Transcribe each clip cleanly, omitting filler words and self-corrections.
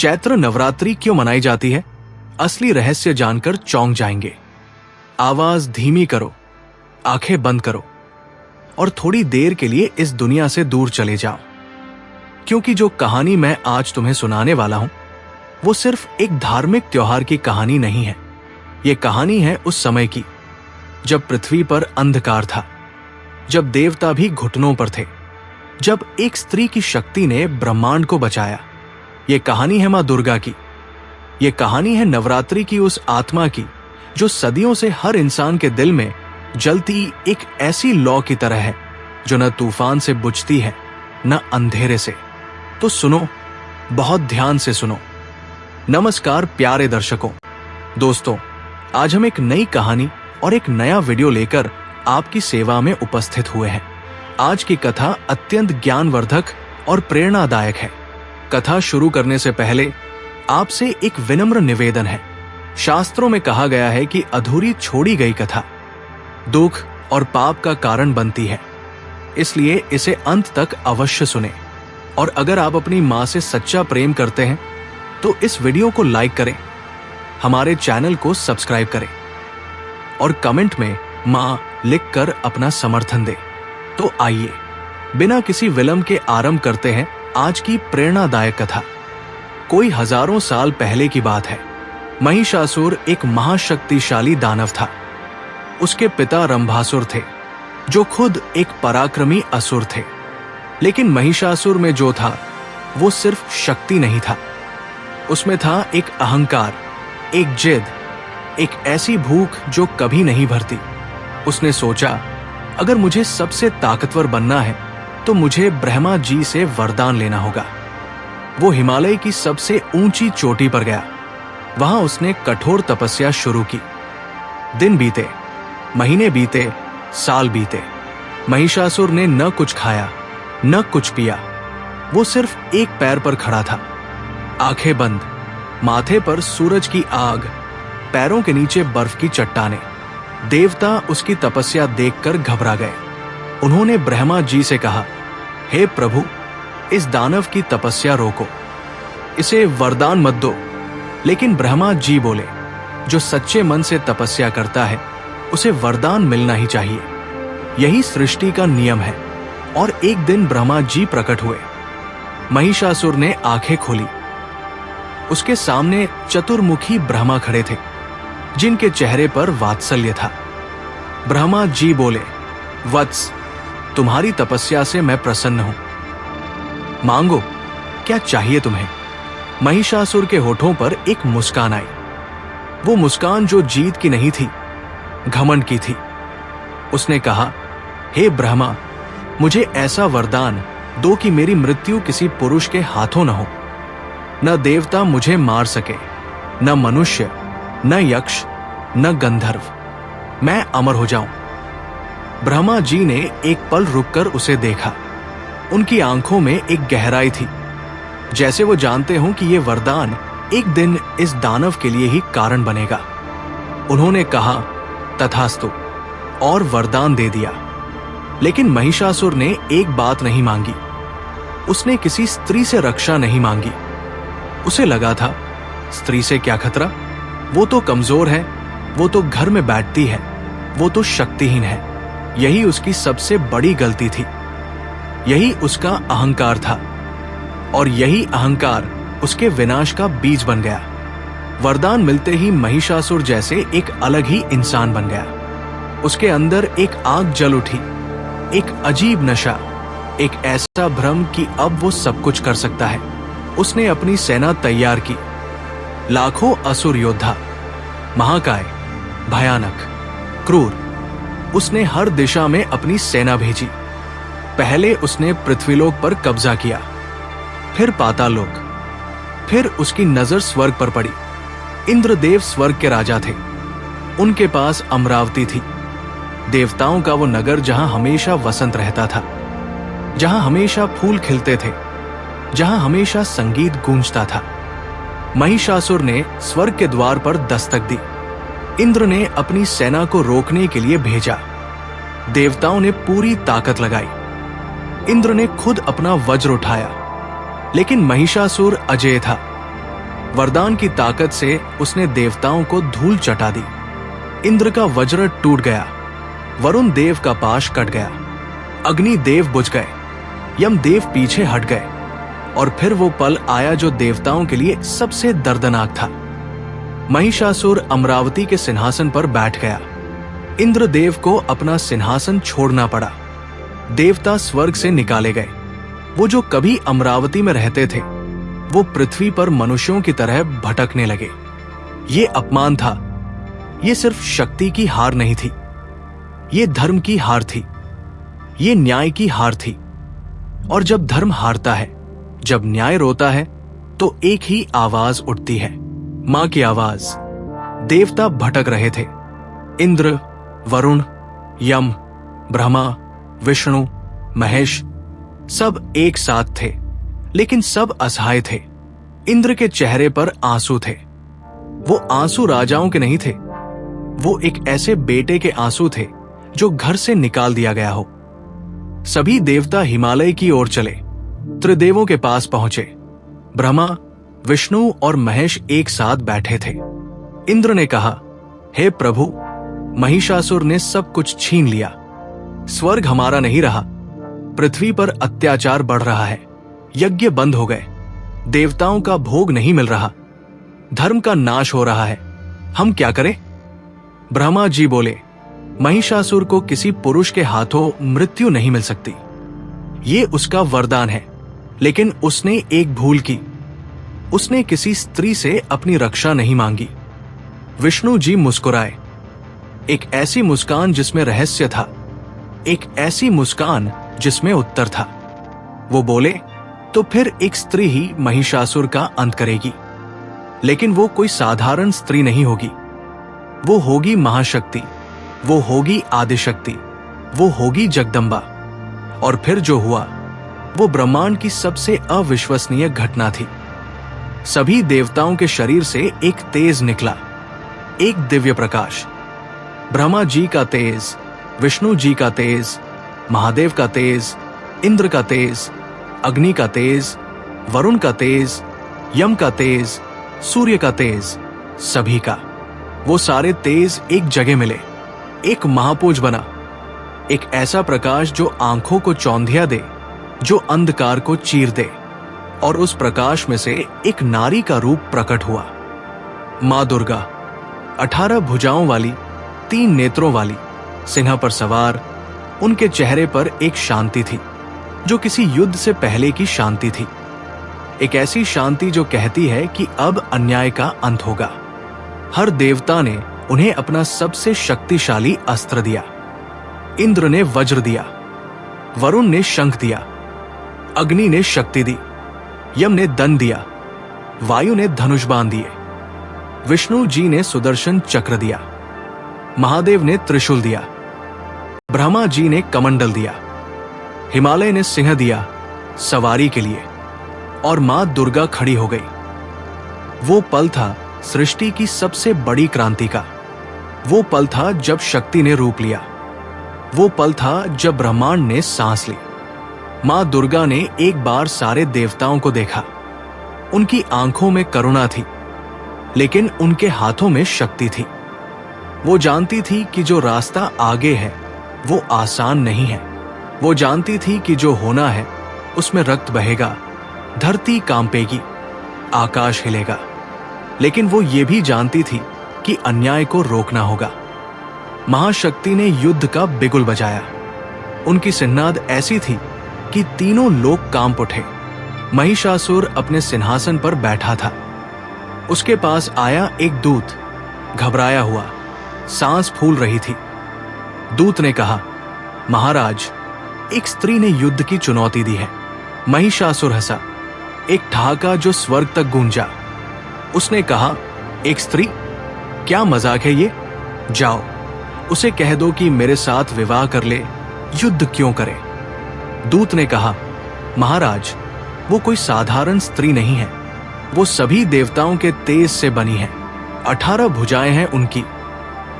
चैत्र नवरात्रि क्यों मनाई जाती है, असली रहस्य जानकर चौंक जाएंगे। आवाज धीमी करो, आंखें बंद करो और थोड़ी देर के लिए इस दुनिया से दूर चले जाओ, क्योंकि जो कहानी मैं आज तुम्हें सुनाने वाला हूं वो सिर्फ एक धार्मिक त्योहार की कहानी नहीं है। ये कहानी है उस समय की जब पृथ्वी पर अंधकार था, जब देवता भी घुटनों पर थे, जब एक स्त्री की शक्ति ने ब्रह्मांड को बचाया। ये कहानी है मां दुर्गा की। ये कहानी है नवरात्रि की उस आत्मा की जो सदियों से हर इंसान के दिल में जलती एक ऐसी लौ की तरह है जो न तूफान से बुझती है न अंधेरे से। तो सुनो, बहुत ध्यान से सुनो। नमस्कार प्यारे दर्शकों, दोस्तों, आज हम एक नई कहानी और एक नया वीडियो लेकर आपकी सेवा में उपस्थित हुए हैं। आज की कथा अत्यंत ज्ञानवर्धक और प्रेरणादायक है। कथा शुरू करने से पहले आपसे एक विनम्र निवेदन है। शास्त्रों में कहा गया है कि अधूरी छोड़ी गई कथा दुख और पाप का कारण बनती है, इसलिए इसे अंत तक अवश्य सुने। और अगर आप अपनी मां से सच्चा प्रेम करते हैं तो इस वीडियो को लाइक करें, हमारे चैनल को सब्सक्राइब करें और कमेंट में मां लिखकर अपना समर्थन दें। तो आइए बिना किसी विलंब के आरंभ करते हैं आज की प्रेरणादायक कथा। कोई हजारों साल पहले की बात है। महिषासुर एक महाशक्तिशाली दानव था। उसके पिता रंभासुर थे जो खुद एक पराक्रमी असुर थे। लेकिन महिषासुर में जो था वो सिर्फ शक्ति नहीं था, उसमें था एक अहंकार, एक जिद, एक ऐसी भूख जो कभी नहीं भरती। उसने सोचा, अगर मुझे सबसे ताकतवर बनना है तो मुझे ब्रह्मा जी से वरदान लेना होगा। वो हिमालय की सबसे ऊंची चोटी पर गया। वहां उसने कठोर तपस्या शुरू की। दिन बीते, महीने बीते, साल बीते। महिषासुर ने न कुछ खाया न कुछ पिया। वो सिर्फ एक पैर पर खड़ा था, आंखें बंद, माथे पर सूरज की आग, पैरों के नीचे बर्फ की चट्टानें। देवता उसकी तपस्या देखकर घबरा गए। उन्होंने ब्रह्मा जी से कहा, हे प्रभु, इस दानव की तपस्या रोको, इसे वरदान मत दो। लेकिन ब्रह्मा जी बोले, जो सच्चे मन से तपस्या करता है उसे वरदान मिलना ही चाहिए। यही सृष्टि का नियम है। और एक दिन ब्रह्मा जी प्रकट हुए। महिषासुर ने आंखें खोली। उसके सामने चतुर्मुखी ब्रह्मा खड़े थे जिनके चेहरे पर वात्सल्य था। ब्रह्मा जी बोले, वत्स, तुम्हारी तपस्या से मैं प्रसन्न हूं। मांगो, क्या चाहिए तुम्हें? महिषासुर के होठों पर एक मुस्कान आई। वो मुस्कान जो जीत की नहीं थी, घमंड की थी। उसने कहा, हे ब्रह्मा, मुझे ऐसा वरदान दो कि मेरी मृत्यु किसी पुरुष के हाथों न हो। न देवता मुझे मार सके, न मनुष्य, न यक्ष, न गंधर्व। मैं अमर हो जाऊं। ब्रह्मा जी ने एक पल रुककर उसे देखा। उनकी आंखों में एक गहराई थी, जैसे वो जानते हों कि यह वरदान एक दिन इस दानव के लिए ही कारण बनेगा। उन्होंने कहा, तथास्तु, और वरदान दे दिया। लेकिन महिषासुर ने एक बात नहीं मांगी। उसने किसी स्त्री से रक्षा नहीं मांगी। उसे लगा था, स्त्री से क्या खतरा, वो तो कमजोर है, वो तो घर में बैठती है, वो तो शक्तिहीन है। यही उसकी सबसे बड़ी गलती थी। यही उसका अहंकार था और यही अहंकार उसके विनाश का बीज बन गया। वरदान मिलते ही महिषासुर जैसे एक अलग ही इंसान बन गया। उसके अंदर एक आग जल उठी, एक अजीब नशा, एक ऐसा भ्रम कि अब वो सब कुछ कर सकता है। उसने अपनी सेना तैयार की। लाखों असुर योद्धा, महाकाय, भयानक, क्रूर। उसने हर दिशा में अपनी सेना भेजी। पहले उसने पृथ्वीलोक पर कब्जा किया, फिर पाताललोक, फिर उसकी नजर स्वर्ग पर पड़ी। इंद्रदेव स्वर्ग के राजा थे। उनके पास अमरावती थी, देवताओं का वो नगर जहां हमेशा वसंत रहता था, जहां हमेशा फूल खिलते थे, जहां हमेशा संगीत गूंजता था। महिषासुर ने स्वर्ग के द्वार पर दस्तक दी। इंद्र ने अपनी सेना को रोकने के लिए भेजा। देवताओं ने पूरी ताकत लगाई। इंद्र ने खुद अपना वज्र उठाया, लेकिन महिषासुर अजेय था। वरदान की ताकत से उसने देवताओं को धूल चटा दी। इंद्र का वज्र टूट गया, वरुण देव का पाश कट गया, अग्नि देव बुझ गए, यम देव पीछे हट गए, और फिर वो पल आया जो देवताओं के लिए सबसे दर्दनाक था। महिषासुर अमरावती के सिंहासन पर बैठ गया। इंद्रदेव को अपना सिंहासन छोड़ना पड़ा। देवता स्वर्ग से निकाले गए। वो जो कभी अमरावती में रहते थे, वो पृथ्वी पर मनुष्यों की तरह भटकने लगे। ये अपमान था। ये सिर्फ शक्ति की हार नहीं थी, ये धर्म की हार थी, ये न्याय की हार थी। और जब धर्म हारता है, जब न्याय रोता है, तो एक ही आवाज उठती है, मां की आवाज। देवता भटक रहे थे। इंद्र, वरुण, यम, ब्रह्मा, विष्णु, महेश सब एक साथ थे, लेकिन सब असहाय थे। इंद्र के चेहरे पर आंसू थे। वो आंसू राजाओं के नहीं थे, वो एक ऐसे बेटे के आंसू थे जो घर से निकाल दिया गया हो। सभी देवता हिमालय की ओर चले, त्रिदेवों के पास पहुंचे। ब्रह्मा, विष्णु और महेश एक साथ बैठे थे। इंद्र ने कहा, हे प्रभु, महिषासुर ने सब कुछ छीन लिया। स्वर्ग हमारा नहीं रहा, पृथ्वी पर अत्याचार बढ़ रहा है, यज्ञ बंद हो गए, देवताओं का भोग नहीं मिल रहा, धर्म का नाश हो रहा है, हम क्या करें? ब्रह्मा जी बोले, महिषासुर को किसी पुरुष के हाथों मृत्यु नहीं मिल सकती। ये उसका वरदान है, लेकिन उसने एक भूल की। उसने किसी स्त्री से अपनी रक्षा नहीं मांगी। विष्णु जी मुस्कुराए, एक ऐसी मुस्कान जिसमें रहस्य था, एक ऐसी मुस्कान जिसमें उत्तर था। वो बोले, तो फिर एक स्त्री ही महिषासुर का अंत करेगी, लेकिन वो कोई साधारण स्त्री नहीं होगी। वो होगी महाशक्ति, वो होगी आदिशक्ति, वो होगी जगदम्बा। और फिर जो हुआ वो ब्रह्मांड की सबसे अविश्वसनीय घटना थी। सभी देवताओं के शरीर से एक तेज निकला, एक दिव्य प्रकाश। ब्रह्मा जी का तेज, विष्णु जी का तेज, महादेव का तेज, इंद्र का तेज, अग्नि का तेज, वरुण का तेज, यम का तेज, सूर्य का तेज, सभी का। वो सारे तेज एक जगह मिले, एक महापुंज बना, एक ऐसा प्रकाश जो आंखों को चौंधिया दे, जो अंधकार को चीर दे। और उस प्रकाश में से एक नारी का रूप प्रकट हुआ, मां दुर्गा, 18 भुजाओं वाली, 3 नेत्रों वाली, सिंह पर सवार। उनके चेहरे पर एक शांति थी जो किसी युद्ध से पहले की शांति थी, एक ऐसी शांति जो कहती है कि अब अन्याय का अंत होगा। हर देवता ने उन्हें अपना सबसे शक्तिशाली अस्त्र दिया। इंद्र ने वज्र दिया, वरुण ने शंख दिया, अग्नि ने शक्ति दी, यम ने दंड दिया, वायु ने धनुष बाण दिए, विष्णु जी ने सुदर्शन चक्र दिया, महादेव ने त्रिशूल दिया, ब्रह्मा जी ने कमंडल दिया, हिमालय ने सिंह दिया सवारी के लिए, और मां दुर्गा खड़ी हो गई। वो पल था सृष्टि की सबसे बड़ी क्रांति का। वो पल था जब शक्ति ने रूप लिया। वो पल था जब ब्रह्मांड ने सांस ली। मां दुर्गा ने एक बार सारे देवताओं को देखा। उनकी आंखों में करुणा थी, लेकिन उनके हाथों में शक्ति थी। वो जानती थी कि जो रास्ता आगे है वो आसान नहीं है। वो जानती थी कि जो होना है उसमें रक्त बहेगा, धरती कांपेगी, आकाश हिलेगा। लेकिन वो ये भी जानती थी कि अन्याय को रोकना होगा। महाशक्ति ने युद्ध का बिगुल बजाया। उनकी सिन्नाद ऐसी थी कि तीनों लोग कांप उठे। महिषासुर अपने सिंहासन पर बैठा था। उसके पास आया एक दूत, घबराया हुआ, सांस फूल रही थी। दूत ने कहा, महाराज, एक स्त्री ने युद्ध की चुनौती दी है। महिषासुर हंसा, एक ठहाका जो स्वर्ग तक गूंजा। उसने कहा, एक स्त्री? क्या मजाक है ये? जाओ, उसे कह दो कि मेरे साथ विवाह कर ले, युद्ध क्यों करे। दूत ने कहा, महाराज, वो कोई साधारण स्त्री नहीं है। वो सभी देवताओं के तेज से बनी है। 18 भुजाएं हैं उनकी,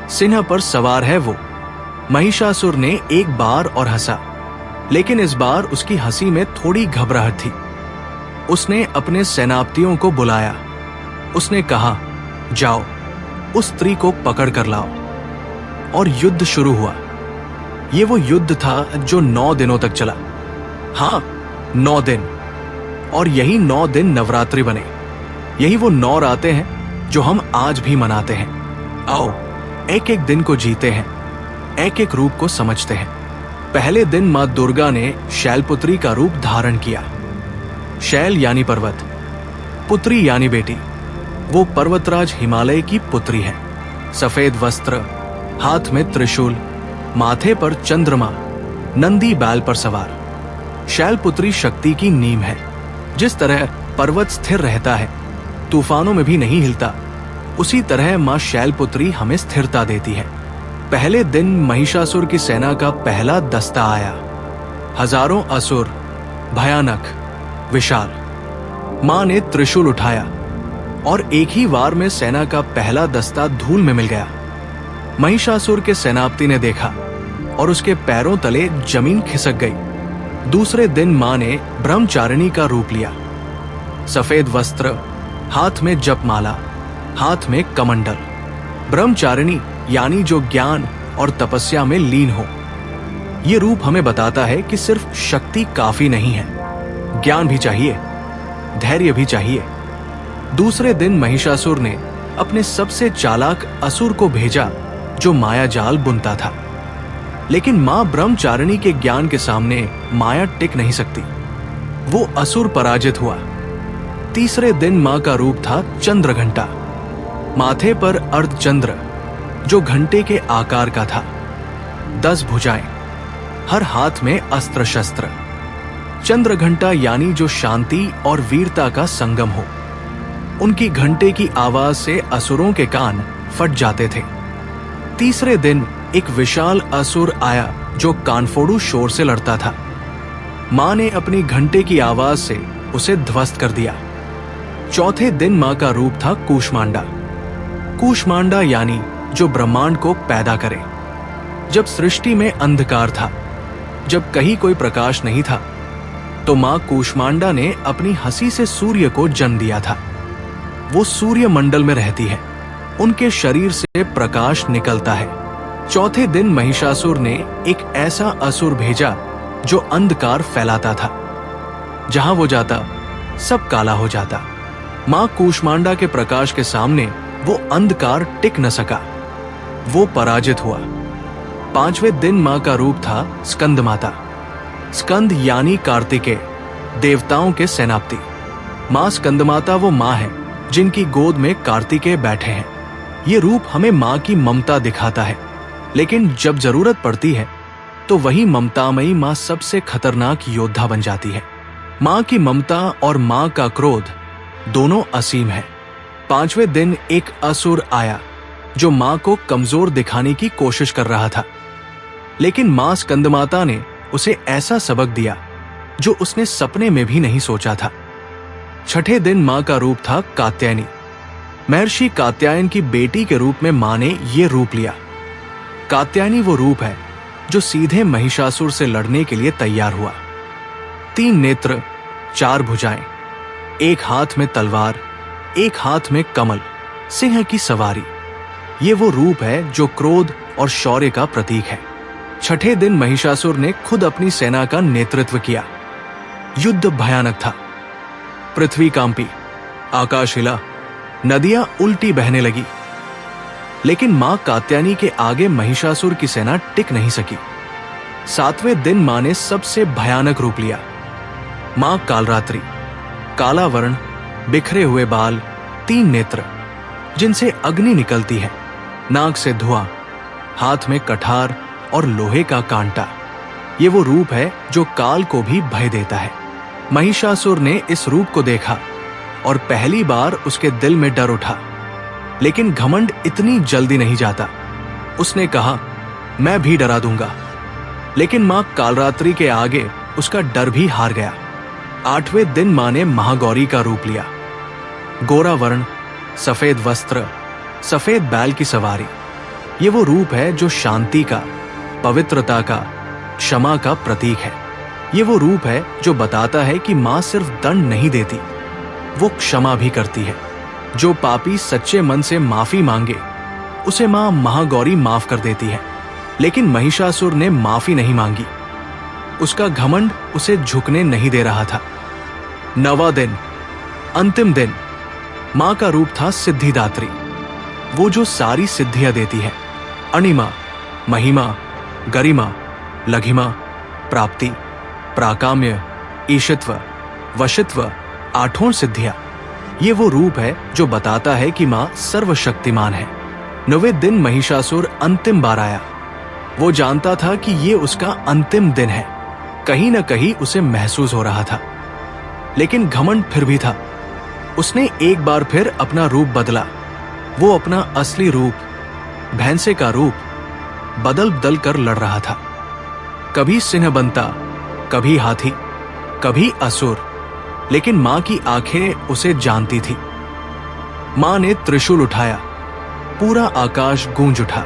सिंह पर सवार है वो। महिषासुर ने एक बार और हंसा, लेकिन इस बार उसकी हंसी में थोड़ी घबराहट थी। उसने अपने सेनापतियों को बुलाया। उसने कहा, जाओ उस स्त्री को पकड़ कर लाओ। और युद्ध शुरू हुआ। ये वो युद्ध था जो 9 दिनों तक चला। हाँ, 9 दिन। और यही 9 दिन नवरात्रि बने। यही वो 9 रातें हैं जो हम आज भी मनाते हैं। आओ एक एक दिन को जीते हैं, एक एक रूप को समझते हैं। पहले दिन मां दुर्गा ने शैलपुत्री का रूप धारण किया। शैल यानी पर्वत, पुत्री यानी बेटी। वो पर्वतराज हिमालय की पुत्री है। सफेद वस्त्र, हाथ में त्रिशूल, माथे पर चंद्रमा, नंदी बैल पर सवार। शैलपुत्री शक्ति की नींव है। जिस तरह पर्वत स्थिर रहता है, तूफानों में भी नहीं हिलता, उसी तरह मां शैलपुत्री हमें स्थिरता देती है। पहले दिन महिषासुर की सेना का पहला दस्ता आया। हजारों असुर, भयानक, विशाल। मां ने त्रिशूल उठाया और एक ही वार में सेना का पहला दस्ता धूल में मिल गया। महिषासुर के सेनापति ने देखा और उसके पैरों तले जमीन खिसक गई। दूसरे दिन मां ने ब्रह्मचारिणी का रूप लिया। सफेद वस्त्र, हाथ में जपमाला, हाथ में कमंडल। ब्रह्मचारिणी यानी जो ज्ञान और तपस्या में लीन हो। यह रूप हमें बताता है कि सिर्फ शक्ति काफी नहीं है, ज्ञान भी चाहिए, धैर्य भी चाहिए। दूसरे दिन महिषासुर ने अपने सबसे चालाक असुर को भेजा जो माया जाल बुनता था। लेकिन मां ब्रह्मचारिणी के ज्ञान के सामने माया टिक नहीं सकती। वो असुर पराजित हुआ। तीसरे दिन मां का रूप था चंद्रघंटा। माथे पर अर्धचंद्र जो घंटे के आकार का था। 10 भुजाएं, हर हाथ में अस्त्र शस्त्र। चंद्रघंटा यानी जो शांति और वीरता का संगम हो। उनकी घंटे की आवाज से असुरों के कान फट जाते थे। तीसरे दिन एक विशाल असुर आया जो कानफोड़ू शोर से लड़ता था। मां ने अपनी घंटे की आवाज से उसे ध्वस्त कर दिया। चौथे दिन मां का रूप था कूष्मांडा। कूष्मांडा यानी जो ब्रह्मांड को पैदा करे। जब सृष्टि में अंधकार था, जब कहीं कोई प्रकाश नहीं था, तो मां कूष्मांडा ने अपनी हंसी से सूर्य को जन्म दिया था। वो सूर्य मंडल में रहती है। उनके शरीर से प्रकाश निकलता है। चौथे दिन महिषासुर ने एक ऐसा असुर भेजा जो अंधकार फैलाता था। जहां वो जाता, सब काला हो जाता। मां कूष्मांडा के प्रकाश के सामने वो अंधकार टिक न सका। वो पराजित हुआ। पांचवें दिन मां का रूप था स्कंद माता। स्कंद यानी कार्तिकेय, देवताओं के सेनापति। मां स्कंद माता वो मां है जिनकी गोद में कार्तिकेय बैठे हैं। ये रूप हमें मां की ममता दिखाता है, लेकिन जब जरूरत पड़ती है तो वही ममतामयी मां सबसे खतरनाक योद्धा बन जाती है। मां की ममता और मां का क्रोध दोनों असीम है। पांचवें दिन एक असुर आया जो मां को कमजोर दिखाने की कोशिश कर रहा था, लेकिन मां स्कंदमाता ने उसे ऐसा सबक दिया जो उसने सपने में भी नहीं सोचा था। छठे दिन मां का रूप था कात्यायनी। महर्षि कात्यायन की बेटी के रूप में मां ने यह रूप लिया। कात्यायनी वो रूप है जो सीधे महिषासुर से लड़ने के लिए तैयार हुआ। 3 नेत्र, 4 भुजाएं, एक हाथ में तलवार, एक हाथ में कमल, सिंह की सवारी। ये वो रूप है जो क्रोध और शौर्य का प्रतीक है। छठे दिन महिषासुर ने खुद अपनी सेना का नेतृत्व किया। युद्ध भयानक था। पृथ्वी कांपी, आकाश हिला, नदियां उल्टी बहने लगी। लेकिन मां कात्यायनी के आगे महिषासुर की सेना टिक नहीं सकी। 7वें दिन मां ने सबसे भयानक रूप लिया। मां कालरात्रि, काला वर्ण, बिखरे हुए बाल, 3 नेत्र जिनसे अग्नि निकलती है, नाक से धुआं, हाथ में कठार और लोहे का कांटा। ये वो रूप है जो काल को भी भय देता है। महिषासुर ने इस रूप को देखा और पहली बार उसके दिल में डर उठा, लेकिन घमंड इतनी जल्दी नहीं जाता। उसने कहा, मैं भी डरा दूंगा। लेकिन मां कालरात्रि के आगे उसका डर भी हार गया। 8वें दिन मां ने महागौरी का रूप लिया। गोरा वर्ण, सफेद वस्त्र, सफेद बैल की सवारी। ये वो रूप है जो शांति का, पवित्रता का, क्षमा का प्रतीक है। ये वो रूप है जो बताता है कि मां सिर्फ दंड नहीं देती, वो क्षमा भी करती है। जो पापी सच्चे मन से माफी मांगे उसे मां महागौरी माफ कर देती है। लेकिन महिषासुर ने माफी नहीं मांगी। उसका घमंड उसे झुकने नहीं दे रहा था। 9वां दिन, अंतिम दिन, मां का रूप था सिद्धिदात्री, वो जो सारी सिद्धियां देती है। अणिमा, महिमा, गरिमा, लघिमा, प्राप्ति, प्राकाम्य, ईशित्व, वशित्व, 8 सिद्धियां। ये वो रूप है जो बताता है कि मां सर्वशक्तिमान है। 9वें दिन महिषासुर अंतिम बार आया। वो जानता था कि ये उसका अंतिम दिन है। कहीं न कहीं उसे महसूस हो रहा था, लेकिन घमंड फिर भी था। उसने एक बार फिर अपना रूप बदला। वो अपना असली रूप, भैंसे का रूप, बदल बदल कर लड़ रहा था। कभी सिंह बनता, कभी हाथी, कभी असुर, लेकिन मां की आंखें उसे जानती थी। मां ने त्रिशूल उठाया, पूरा आकाश गूंज उठा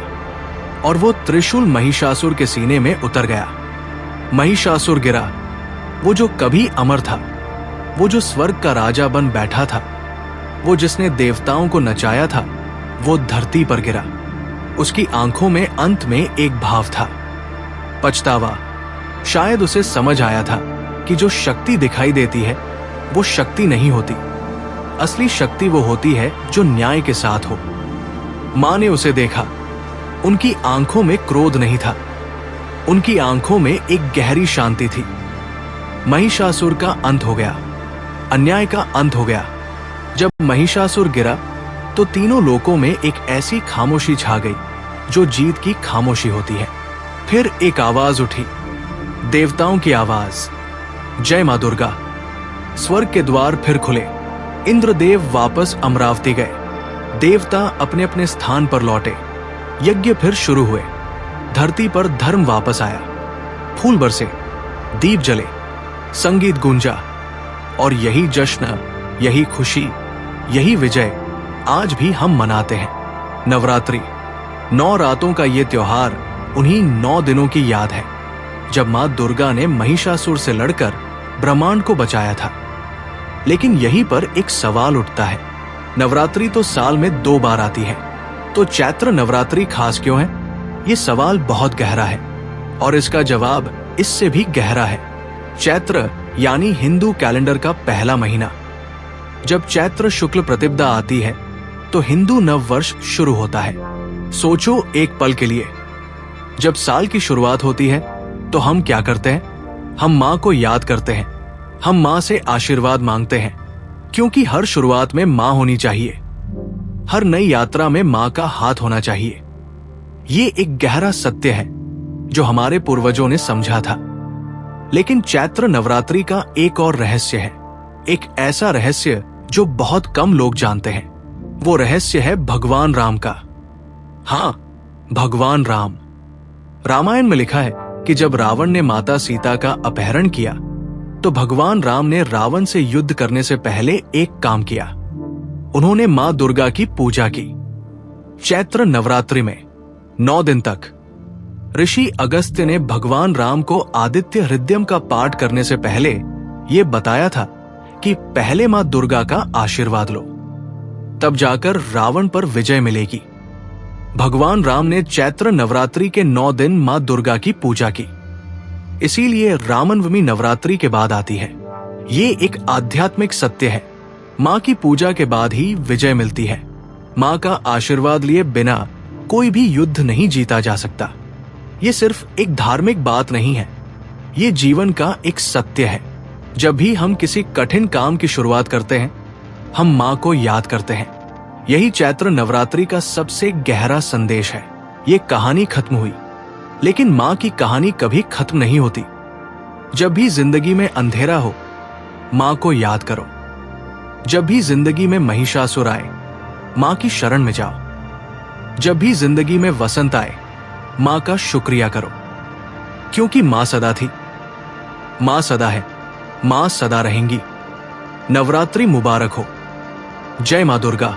और वो त्रिशूल महिषासुर के सीने में उतर गया। महिषासुर गिरा, वो जो कभी अमर था, वो जो स्वर्ग का राजा बन बैठा था, वो जिसने देवताओं को नचाया था, वो धरती पर गिरा। उसकी आंखों में अंत में एक भाव था, पछतावा। शायद उसे समझ आया था कि जो शक्ति दिखाई देती है वो शक्ति नहीं होती। असली शक्ति वो होती है जो न्याय के साथ हो। मां ने उसे देखा। उनकी आंखों में क्रोध नहीं था, उनकी आंखों में एक गहरी शांति थी। महिषासुर का अंत हो गया, अन्याय का अंत हो गया। जब महिषासुर गिरा तो तीनों लोकों में एक ऐसी खामोशी छा गई जो जीत की खामोशी होती है। फिर एक आवाज उठी, देवताओं की आवाज, जय मां दुर्गा। स्वर्ग के द्वार फिर खुले। इंद्रदेव वापस अमरावती गए। देवता अपने अपने स्थान पर लौटे। यज्ञ फिर शुरू हुए। धरती पर धर्म वापस आया। फूल बरसे, दीप जले, संगीत गूंजा। और यही जश्न, यही खुशी, यही विजय आज भी हम मनाते हैं। नवरात्रि, 9 रातों का ये त्योहार उन्हीं 9 दिनों की याद है जब मां दुर्गा ने महिषासुर से लड़कर ब्रह्मांड को बचाया था। लेकिन यहीं पर एक सवाल उठता है, नवरात्रि तो साल में 2 बार आती है, तो चैत्र नवरात्रि खास क्यों है? ये सवाल बहुत गहरा है और इसका जवाब इससे भी गहरा है। चैत्र यानी हिंदू कैलेंडर का पहला महीना। जब चैत्र शुक्ल प्रतिपदा आती है तो हिंदू नव वर्ष शुरू होता है। सोचो एक पल के लिए, जब साल की शुरुआत होती है तो हम क्या करते हैं? हम मां को याद करते हैं, हम मां से आशीर्वाद मांगते हैं, क्योंकि हर शुरुआत में मां होनी चाहिए। हर नई यात्रा में मां का हाथ होना चाहिए। ये एक गहरा सत्य है जो हमारे पूर्वजों ने समझा था। लेकिन चैत्र नवरात्रि का एक और रहस्य है, एक ऐसा रहस्य जो बहुत कम लोग जानते हैं। वो रहस्य है भगवान राम का। हाँ, भगवान राम। रामायण में लिखा है कि जब रावण ने माता सीता का अपहरण किया तो भगवान राम ने रावण से युद्ध करने से पहले एक काम किया। उन्होंने मां दुर्गा की पूजा की। चैत्र नवरात्रि में 9 दिन तक ऋषि अगस्त्य ने भगवान राम को आदित्य हृदयम का पाठ करने से पहले यह बताया था कि पहले मां दुर्गा का आशीर्वाद लो, तब जाकर रावण पर विजय मिलेगी। भगवान राम ने चैत्र नवरात्रि के 9 दिन मां दुर्गा की पूजा की, इसीलिए रामनवमी नवरात्रि के बाद आती है। ये एक आध्यात्मिक सत्य है। मां की पूजा के बाद ही विजय मिलती है। मां का आशीर्वाद लिए बिना कोई भी युद्ध नहीं जीता जा सकता। ये सिर्फ एक धार्मिक बात नहीं है, ये जीवन का एक सत्य है। जब भी हम किसी कठिन काम की शुरुआत करते हैं, हम मां को याद करते हैं। यही चैत्र नवरात्रि का सबसे गहरा संदेश है। ये कहानी खत्म हुई, लेकिन मां की कहानी कभी खत्म नहीं होती। जब भी जिंदगी में अंधेरा हो, मां को याद करो। जब भी जिंदगी में महिषासुर आए, मां की शरण में जाओ। जब भी जिंदगी में वसंत आए, मां का शुक्रिया करो, क्योंकि मां सदा थी, मां सदा है, मां सदा रहेंगी। नवरात्रि मुबारक हो। जय मां दुर्गा।